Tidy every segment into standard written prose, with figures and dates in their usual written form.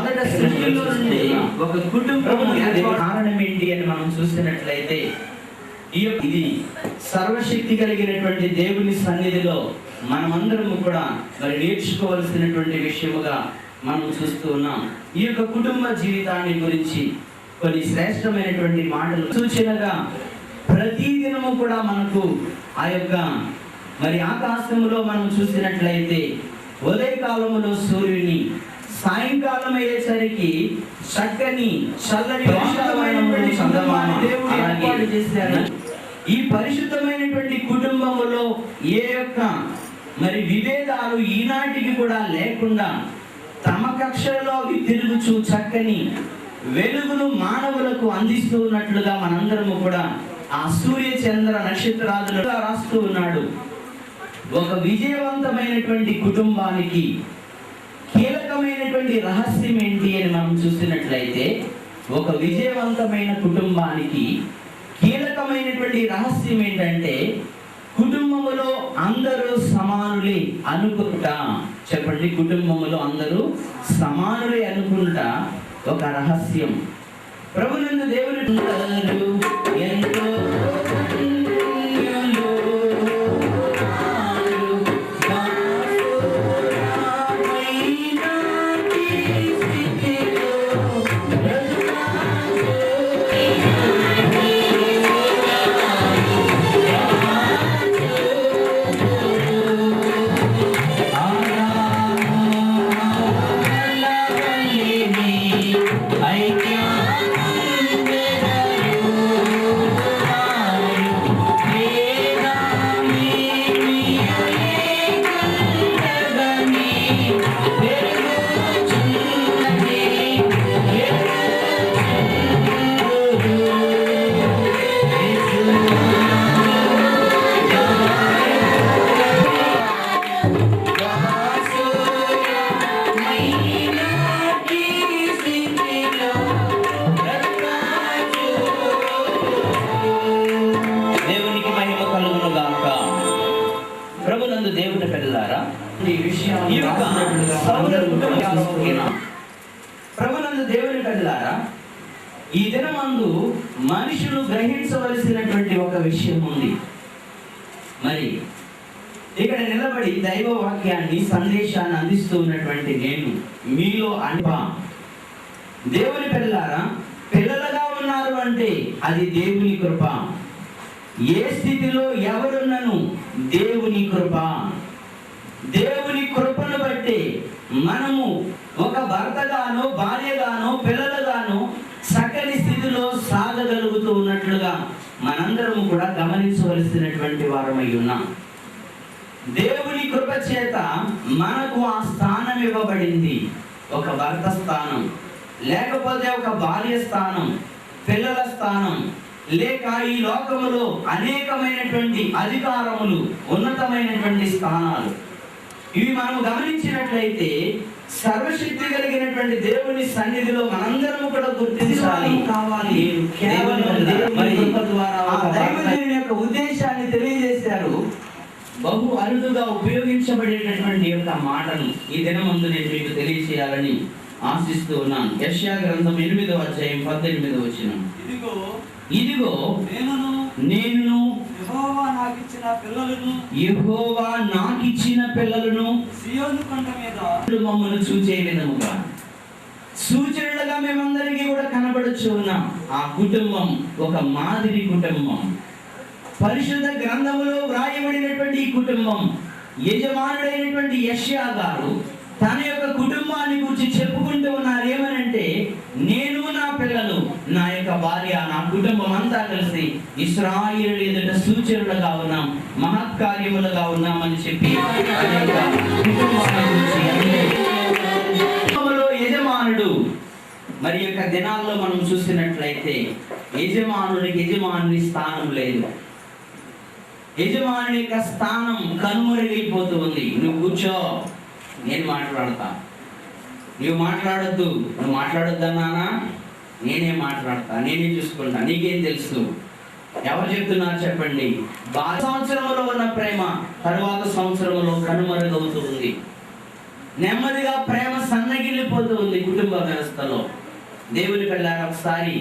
మొదట సృష్టిలో నుండి ఒక కుటుంబం కారణం ఏంటి అని మనం చూసినట్లయితే ఇది సర్వశక్తి కలిగినటువంటి దేవుని సన్నిధిలో మనమందరము కూడా మరి నేర్చుకోవాల్సినటువంటి విషయముగా మనం చూస్తూ ఉన్నాం. ఈ యొక్క కుటుంబ జీవితాన్ని గురించి కొన్ని శ్రేష్టమైనటువంటి మాటలు సూచనగా ప్రతిదినము కూడా మనకు ఆ యొక్క మరి ఆకాశములో మనం చూసినట్లయితే ఉదయకాలములో సూర్యుని, సాయంకాలం అయ్యేసరికి చక్కని చల్లని ఏర్పాటు చేశారు. ఈ పరిశుద్ధమైనటువంటి కుటుంబములో ఏ యొక్క మరి విభేదాలు ఈనాటికి కూడా లేకుండా తమ కక్షలో తిరుగుచూ చక్కని వెలుగును మానవులకు అందిస్తూ ఉన్నట్లుగా మనందరము కూడా ఆ సూర్య చంద్ర నక్షత్రాదులుగా రాస్తూ ఉన్నాడు. ఒక విజయవంతమైనటువంటి కుటుంబానికి కీలకమైనటువంటి రహస్యం ఏంటి అని మనం చూసినట్లయితే, ఒక విజయవంతమైన కుటుంబానికి కీలకమైనటువంటి రహస్యం ఏంటంటే కుటుంబములో అందరూ సమానులే అనుకుంటా. చెప్పండి, కుటుంబములో అందరూ సమానులే అనుకుంటా ఒక రహస్యం. ప్రభునందు దేవుని ఎంతో ప్రభునందు దేవుని బిడ్డలారా, ఈ దినమందు మనుషులు గ్రహించవలసినటువంటి ఒక విషయం ఉంది. మరి ఇక్కడ నిలబడి దైవ వాక్యాన్ని సందేశాన్ని అందిస్తూ ఉన్నటువంటి నేను మీలో దేవుని బిడ్డలారా, పిల్లలుగా ఉన్నారు అంటే అది దేవుని కృప. ఏ స్థితిలో ఎవరున్నను దేవుని కృప. దేవుని కృపను బట్టి మనము ఒక భర్తగానో భార్యగానో పిల్లలుగానో సకలి స్థితిలో సాగగలుగుతూ ఉన్నట్లుగా మనందరము కూడా గమనించవలసినటువంటి వారమై ఉన్నాం. దేవుని కృప చేత మనకు ఆ స్థానం ఇవ్వబడింది. ఒక భర్త స్థానం, లేకపోతే ఒక భార్య స్థానం, పిల్లల స్థానం, లేక ఈ లోకములో అనేకమైనటువంటి అధికారములు, ఉన్నతమైనటువంటి స్థానాలు. ఇవి మనం గమనించినట్లయితే సర్వశక్తి కలిగినటువంటి దేవుని సన్నిధిలో మనందరము కూడా గుర్తించాలి. కావాలి దేవుని యొక్క ఉద్దేశాన్ని తెలియజేశారు. బహు అరుదుగా ఉపయోగించబడేటటువంటి యొక్క మాటలు ఈ దినమందు నేను మీకు తెలియజేయాలని ఆశిస్తూ ఉన్నాను. యెషయా గ్రంథం 8వ అధ్యాయం 18వ వచనం. ఇదిగో నేను యెహోవా నాకిచ్చిన పిల్లలను సీయోను కొండ మీద మమ్మల్ని చూచే విధముగా సూచనలుగా మేమందరికీ కూడా కనబడుచు ఉన్నాం. ఆ కుటుంబం ఒక మాదిరి కుటుంబం. పరిశుద్ధ గ్రంథములో వ్రాయబడినటువంటి ఈ కుటుంబం, యజమానుడైనటువంటి యెషయా గారు తన యొక్క కుటుంబాన్ని గురించి చెప్పుకుంటూ ఉన్నారు. ఏమనంటే, నేను నా పిల్లలు, నా యొక్క భార్య, నా కుటుంబం అంతా కలిసి ఇశ్రాయేలు ఎదుట సూచనలుగా ఉన్నాం, మహత్కార్యములుగా ఉన్నామని చెప్పి యజమానుడు. మరి యొక్క దినాల్లో మనం చూసినట్లయితే యజమానుని స్థానం లేదు. యజమానుని యొక్క స్థానం కనుమరుగైపోతూ ఉంది. నువ్వు కూర్చో, నేను మాట్లాడతా, నువ్వు మాట్లాడొద్దు, నువ్వు మాట్లాడొద్దన్నానా, నేనే మాట్లాడతా, నేనే చూసుకుంటా, నీకేం తెలుసు. ఎవరు చెప్తున్నారు చెప్పండి? సంవత్సరంలో ఉన్న ప్రేమ తరువాత సంవత్సరంలో కనుమరుగవుతూ ఉంది. నెమ్మదిగా ప్రేమ సన్నగిల్లిపోతూ ఉంది కుటుంబ వ్యవస్థలో. దేవుని పిల్లారా, ఒకసారి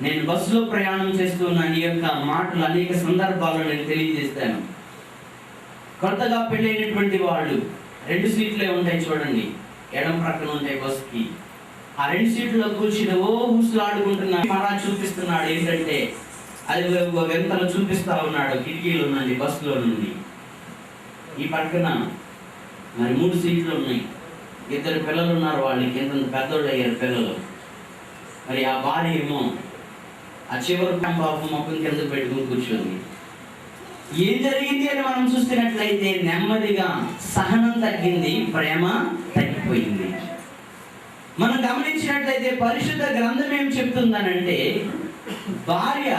నేను బస్సులో ప్రయాణం చేస్తూ ఉన్నాను. ఈ యొక్క మాటలు అనేక సందర్భాల్లో నేను తెలియజేస్తాను. కొత్తగా పెళ్ళైనటువంటి వాళ్ళు 2 సీట్లే ఉంటాయి చూడండి, ఎడం ప్రక్కన ఉంటాయి బస్సుకి. ఆ 2 సీట్లలో కూర్చుని ఊసులాడుకుంటున్నాడు. మరా చూపిస్తున్నాడు ఏంటంటే అది వెంతలో చూపిస్తా ఉన్నాడు కిటికీలో నుండి, బస్సులో నుండి. ఈ పక్కన మరి 3 సీట్లు ఉన్నాయి, 2 పిల్లలు ఉన్నారు, వాళ్ళకి ఎంత పెద్దోళ్ళు అయ్యారు పిల్లలు. మరి ఆ భార్య ఏమో ఆ చివరి పాపం మొక్కం కింద పెట్టుకుని కూర్చోంది. ఏం జరిగింది అని మనం చూస్తున్నట్లయితే నెమ్మదిగా సహనం తగ్గింది, ప్రేమ తగ్గిపోయింది. మనం గమనించినట్లయితే పరిశుద్ధ గ్రంథం ఏం చెప్తుందనంటే భార్య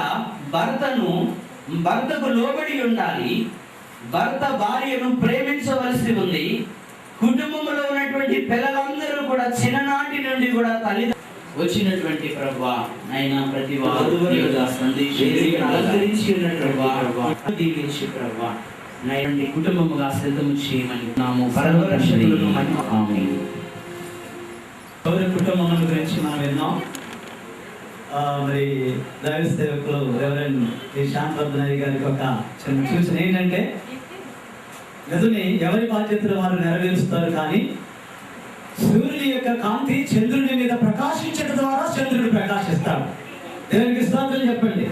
భర్తకు లోబడి ఉండాలి, భర్త భార్యను ప్రేమించవలసి ఉంది. కుటుంబంలో ఉన్నటువంటి పిల్లలందరూ కూడా చిన్ననాటి నుండి కూడా తల్లి వచ్చినటువంటి ప్రభువా నైనా ప్రతి వారు దీవించి ప్రభువా నైనా కుటుంబముగా సిద్ధము చేయమని నాము పరమేశ్వరుని ఆమేన్. కుటుంబం గురించి మనం విన్నాం. మరి దైవ సేవకులు రెవరెండ్ శాంతవర్ధనయ్య గారికి ఒక చిన్న సూచన ఏంటంటే, గదుని ఎవరి బాధ్యతలు వారు నెరవేరుస్తారు, కానీ సూర్యుని యొక్క కాంతి చంద్రుని మీద ప్రకాశించడం ద్వారా చంద్రుడు ప్రకాశిస్తాడు. దేవునికి స్తోత్రం చెప్పండి.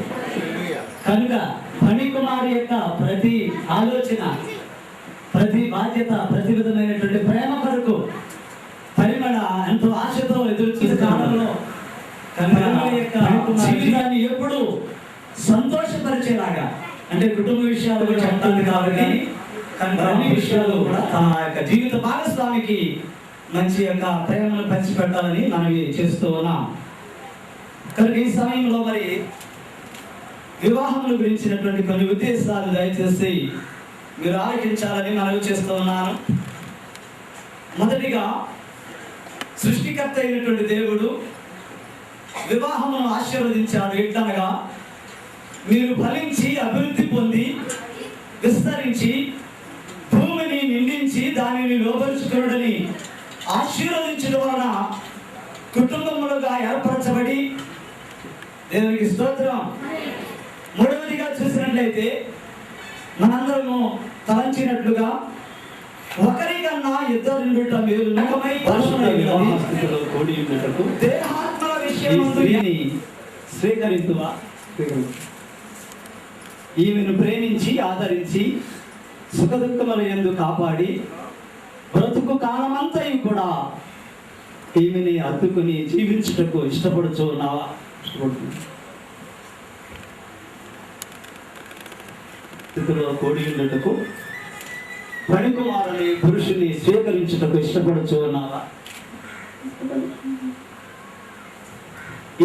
కనుక ఫణి కుమారి యొక్క ప్రతి ఆలోచన, ప్రతి బాధ్యత, ప్రతి విధమైనటువంటి ప్రేమ కొరకు పరిమళ ఎంతో ఆశతో ఎదురు చూసే కాలంలో జీవితాన్ని ఎప్పుడు సంతోషపరిచేలాగా, అంటే కుటుంబ విషయాలు కూడా చెప్తాను కాబట్టి అన్ని విషయాలు కూడా తన యొక్క జీవిత భాగస్వామికి మంచి యొక్క ప్రేమను పంచిపెట్టాలని మనం చేస్తూ ఉన్నాం. కనుక ఈ సమయంలో మరి వివాహముల గురించినటువంటి కొన్ని ఉద్దేశాలు దయచేసి మీరు ఆలోచించాలని మనవి చేస్తూ ఉన్నాను. మొదటిగా సృష్టికర్త అయినటువంటి దేవుడు వివాహమును ఆశీర్వదించాడు. ఎట్లనగా మీరు ఫలించి అభివృద్ధి పొంది విస్తరించి భూమిని నిండించి దానిని లోపరుచుకున్నాడని ఆశీర్వదించడం వలన కుటుంబములుగా ఏర్పరచబడి, దేవునికి స్తోత్రం. మూడవదిగా చూసినట్లయితే మనందరము తలంచినట్లుగా ఒకరికన్నా ఇద్దరు మేలు ముఖమై దేహాత్మల విషయాన్ని స్వీకరిస్తువా, ఈమెను ప్రేమించి ఆదరించి సుఖదుఖముల యందు కాపాడి బ్రతుకు కాలమంతయు కూడా ఈమెని అద్దుకుని జీవించుటకు ఇష్టపడుచు ఉన్నావా? స్థితిలో కూడి ఉండటకు ఫణికుమారుని పురుషుని స్వీకరించుటకు ఇష్టపడుచు ఉన్నావా?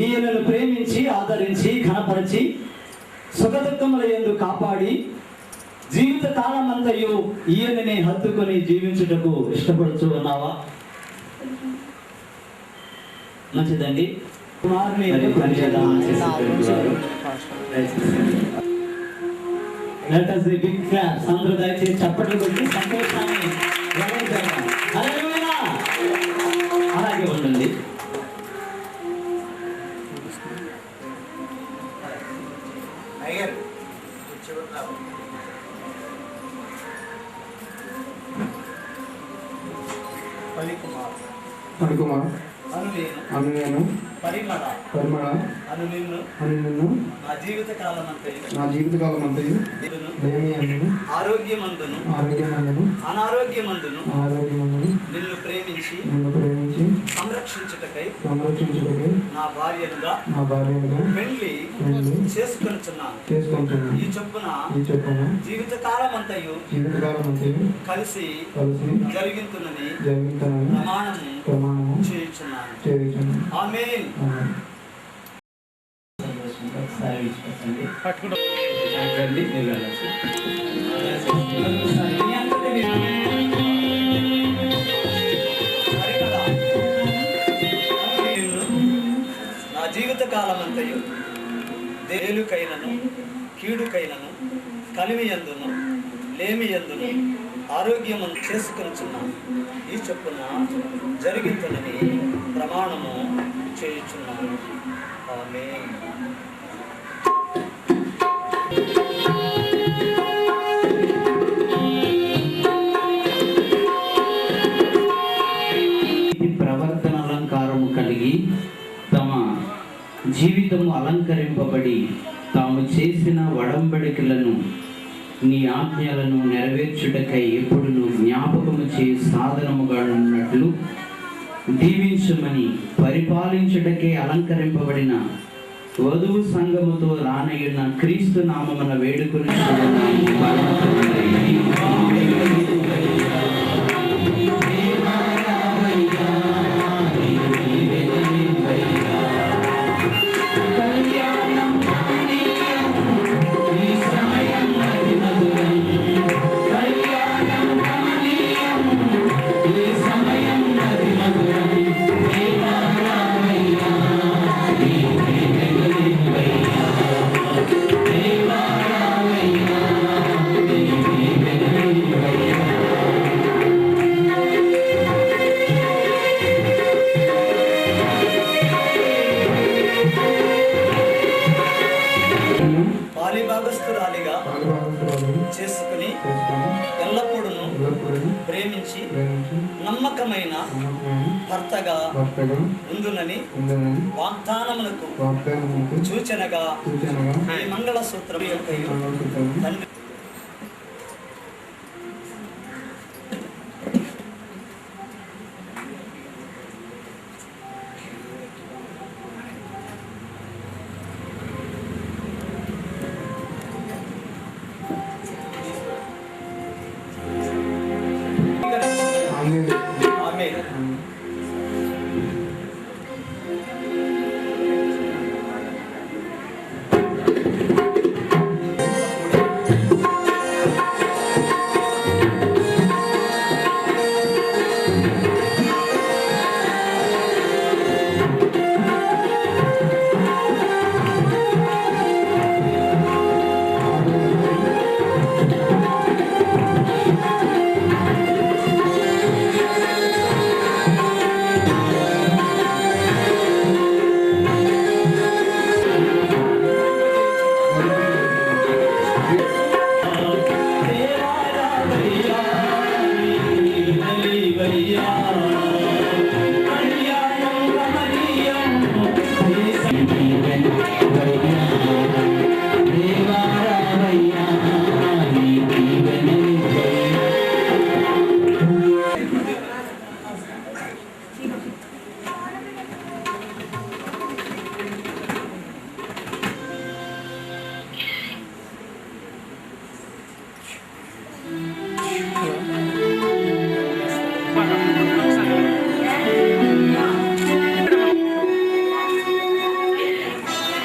ఈయనను ప్రేమించి ఆదరించి ఘనపరిచి సుఖదుఖముల యందు కాపాడి జీవిత కాలమంతయు ఈయనని హత్తుకొని జీవించుటకు ఇష్టపడుచు ఉన్నావా? మంచిదండి. కుమారుని అందరూ దయచేసి చప్పట్లు కొట్టి సంతోషాన్ని అలాగే ఉంటుంది. ఫణికుమార్ అను నేను పరిమళ అను నిన్ను నా జీవిత కాలం అంతయు ఆరోగ్యమందును అనారోగ్యమందును నిన్ను ప్రేమించి సంరక్షించుటకై నా భార్యనుగా పెళ్లి చేసుకొనుచున్నాను. ఈ చొప్పున జీవిత కాలం అంతయు కలిసి జరిగింతునని ప్రమాణము చేయుచున్నాను. ఆమేన్. నా జీవిత కాలమంతయు దేలుకైనను కీడుకైనను కలిమి యందును లేమి యందును ఆరోగ్యము చేసుకొనుచున్నాను. ఈ చొప్పున జరిగిందని ప్రమాణము చేయుచున్నాను. ఆమేన్. ప్రవర్తన అలంకారము కలిగి తమ జీవితము అలంకరింపబడి తాము చేసిన వడంబడికలను నీ ఆజ్ఞలను నెరవేర్చుటకై ఎప్పుడును జ్ఞాపకము చేయు సాధనముగా ఉన్నట్లు దీవించుమని పరిపాలించుటకే అలంకరింపబడిన వధువు సంఘముతో రానయ్యున్న క్రీస్తు నామమున వేడుకొని పాలిభాగస్తురాలిగా చేసుకుని ఎల్లప్పుడూ ప్రేమించి నమ్మకమైన భర్తగా ఉండునని వాగ్దానములకు సూచనగా ఈ మంగళసూత్రం యొక్క తండ్రి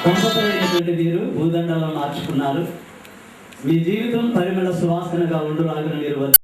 దంపతులైనటువంటి వీరు భూదండాలను మార్చుకున్నారు. మీ జీవితం పరిమళ సువాసనగా ఉండులాగా మీరు